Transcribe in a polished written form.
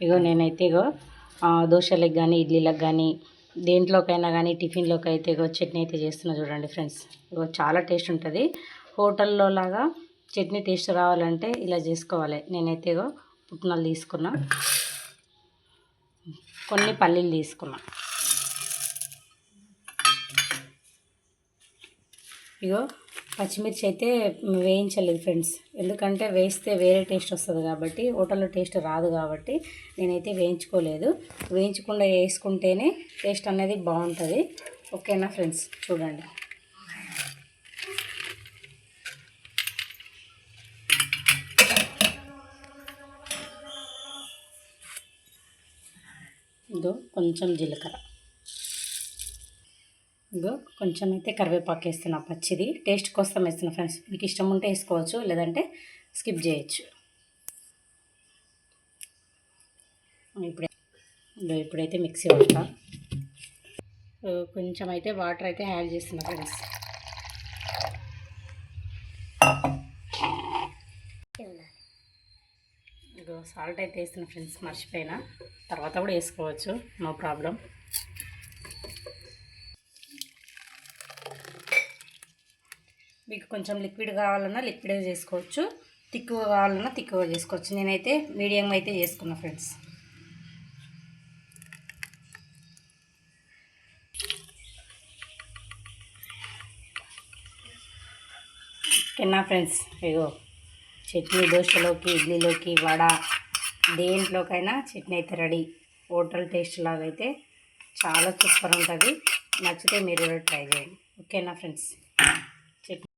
ఇగో నేనైతే దోశలకు కానీ ఇడ్లీలకు కానీ దేంట్లోకైనా కానీ టిఫిన్లోకి అయితే చట్నీ అయితే చేస్తున్నా చూడండి ఫ్రెండ్స్. చాలా టేస్ట్ ఉంటుంది. హోటల్లో లాగా చట్నీ టేస్ట్ రావాలంటే ఇలా చేసుకోవాలి. నేనైతే పుట్నాలు తీసుకున్నా, కొన్ని పల్లీలు తీసుకున్నా. పచ్చిమిర్చి అయితే వేయించలేదు ఫ్రెండ్స్, ఎందుకంటే వేస్తే వేరే టేస్ట్ వస్తుంది కాబట్టి, హోటల్లో టేస్ట్ రాదు కాబట్టి నేనైతే వేయించుకోలేదు. వేయించకుండా వేసుకుంటేనే టేస్ట్ అనేది బాగుంటుంది. ఓకేనా ఫ్రెండ్స్, చూడండి. కొంచెం జీలకర్ర, కొంచెం అయితే కరివేపాకు వేస్తున్నా. పచ్చిది టేస్ట్ కోసం వేస్తున్నా ఫ్రెండ్స్. మీకు ఇష్టం ఉంటే వేసుకోవచ్చు, లేదంటే స్కిప్ చేయొచ్చు. ఇప్పుడైతే మిక్సీ పడతా. కొంచెం అయితే వాటర్ అయితే యాడ్ చేస్తున్నా ఫ్రెండ్స్. సాల్ట్ అయితే వేస్తున్నా ఫ్రెండ్స్, మర్చిపోయినా. తర్వాత కూడా వేసుకోవచ్చు, నో ప్రాబ్లం. మీకు కొంచెం లిక్విడ్ కావాలన్నా లిక్విడ్ చేసుకోవచ్చు, తిక్కువ కావాలన్నా తిక్కువ చేసుకోవచ్చు. నేనైతే మీడియం అయితే చేసుకున్నా ఫ్రెండ్స్. ఓకేనా ఫ్రెండ్స్, చట్నీ దోశలోకి, ఇడ్లీలోకి, వడ దేంట్లోకైనా చట్నీ అయితే రెడీ. హోటల్ టేస్ట్ లాగా అయితే చాలా సూపర్ ఉంటుంది. నచ్చితే మీరు కూడా ట్రై చేయండి. ఓకేనా ఫ్రెండ్స్.